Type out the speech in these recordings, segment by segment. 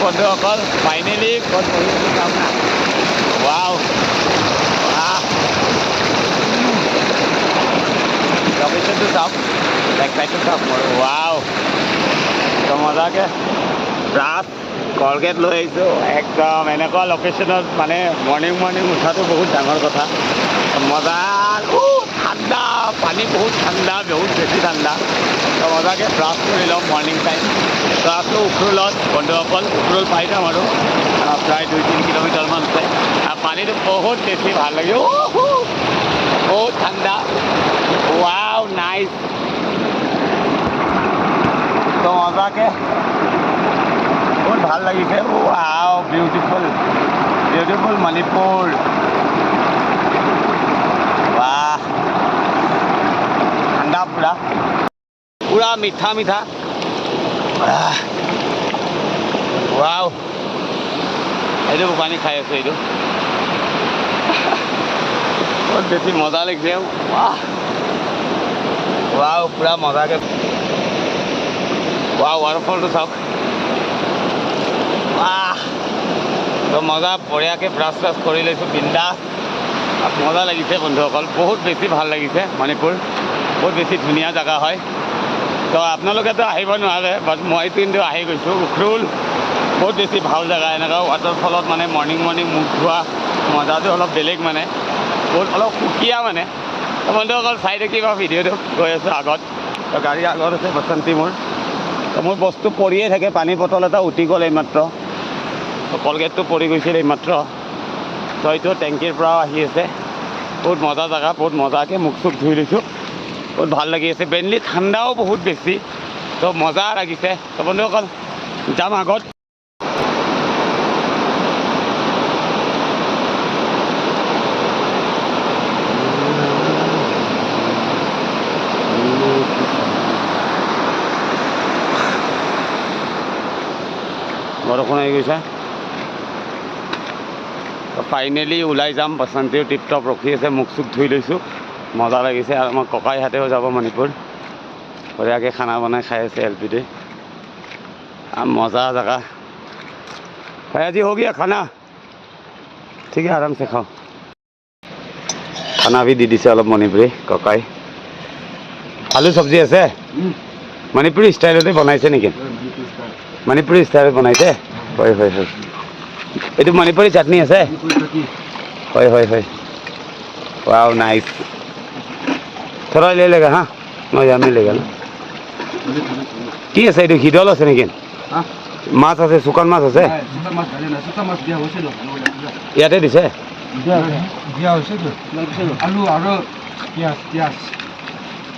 বন্ধুসকল ফাইনেলি ক'ত বহিছোঁ চাওক না ৱাও লোকেশ্যনটো চাওক বেক চাইডটো চাওক মোৰ ৱাও তো মজাকৈ ব্ৰাছ কলগেট লৈ আহিছোঁ একদম এনেকুৱা লোকেশ্যনত মানে মৰ্ণিং উঠাটো বহুত ডাঙৰ কথা মজা ঠাণ্ডা পানী বহুত ঠাণ্ডা বহুত বেছি ঠাণ্ডা তো মজাকৈ ব্ৰাছ কৰি ল'ম মৰ্ণিং টাইম ব্ৰাছটো উখৰুলত বন্ধুসকল উখৰুল পাই যাম আৰু প্ৰায় 2-3 কিলোমিটাৰমান আছে আৰু পানীটো বহুত বেছি ভাল লাগে বহুত ঠাণ্ডা ৱাও নাইচ তো মজাকৈ বহুত ভাল লাগিছে ৱাও বিউটিফুল মণিপুৰ বাহ ঠাণ্ডা পুৰা মিঠা ৱাও এইটো পানী খাই আছোঁ এইটো বহুত বেছি মজা লাগিছে ৱাও পুৰা মজাকৈ ৱাও ৱাটাৰফলটো চাওক তো মজা বঢ়িয়াকৈ ব্ৰাছ কৰি লৈছোঁ বিন্দাছ মজা লাগিছে বন্ধুসকল বহুত বেছি ভাল লাগিছে মণিপুৰ বহুত বেছি ধুনীয়া জেগা হয় তো আপোনালোকেতো আহিব নোৱাৰে বাট মই কিন্তু আহি গৈছোঁ উখৰুল বহুত বেছি ভাল জেগা এনেকুৱা ৱাটাৰফলত মানে মৰ্ণিং মুখ ধোৱা মজাটো অলপ বেলেগ মানে বহুত অলপ সুকীয়া মানে তো বন্ধুসকল চাই থাকিব ভিডিঅ'টো গৈ আছোঁ আগত তো গাড়ী আগত আছে বসন্তী মোৰ তো মোৰ বস্তু পৰিয়ে থাকে পানী বটল এটা উঠি গ'ল এইমাত্ৰ তো কলগেটটো পৰি গৈছিল এইমাত্ৰ তো এইটো টেংকিৰ পৰাও আহি আছে বহুত মজা জেগা বহুত মজাকৈ মুখ চুখ ধুই লৈছোঁ বহুত ভাল লাগি আছে মেইনলি ঠাণ্ডাও বহুত বেছি তো মজা লাগিছে তো বন্ধুসকল যাম আগত বৰষুণ আহি গৈছে ফাইনেলি ওলাই যাম বসন্তীও টিপটপ ৰখি আছে মুখ চুখ ধুই লৈছোঁ মজা লাগিছে আৰু আমাৰ ককাইহঁতেও যাব মণিপুৰ বঢ়িয়াকৈ খানা বনাই খাই আছে LPতে মজা জেগা ভাই আজি हो गया खाना ठीक है आराम से खाओ खाना भी দি দিছে অলপ মণিপুৰী ককাই আলু চব্জি আছে মণিপুৰী ষ্টাইলতে বনাইছে নেকি মণিপুৰী ষ্টাইলত বনাইছে হয় এইটো মণিপুৰী চাটনি আছে হয় वाओ नाइस थोड़ा ले लेगा हाँ मजा नहीं लेगा ना কি আছে এইটো হিদল আছে নেকি মাছ আছে শুকান মাছ আছে ইয়াতে দিছে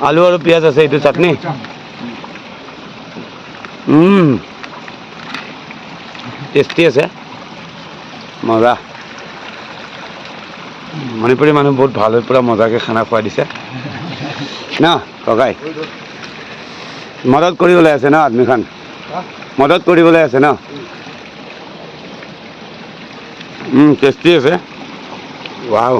আলু আৰু পিঁয়াজ আছে এইটো চাটনি টেষ্টি আছে মজা মণিপুৰী মানুহ বহুত ভাল হৈ পুৰা মজাকৈ খানা খুৱাই দিছে ন ককাই মদত কৰিবলৈ আছে ন আদমিখন মদত কৰিবলৈ আছে ন টেষ্টি আছে ৱাও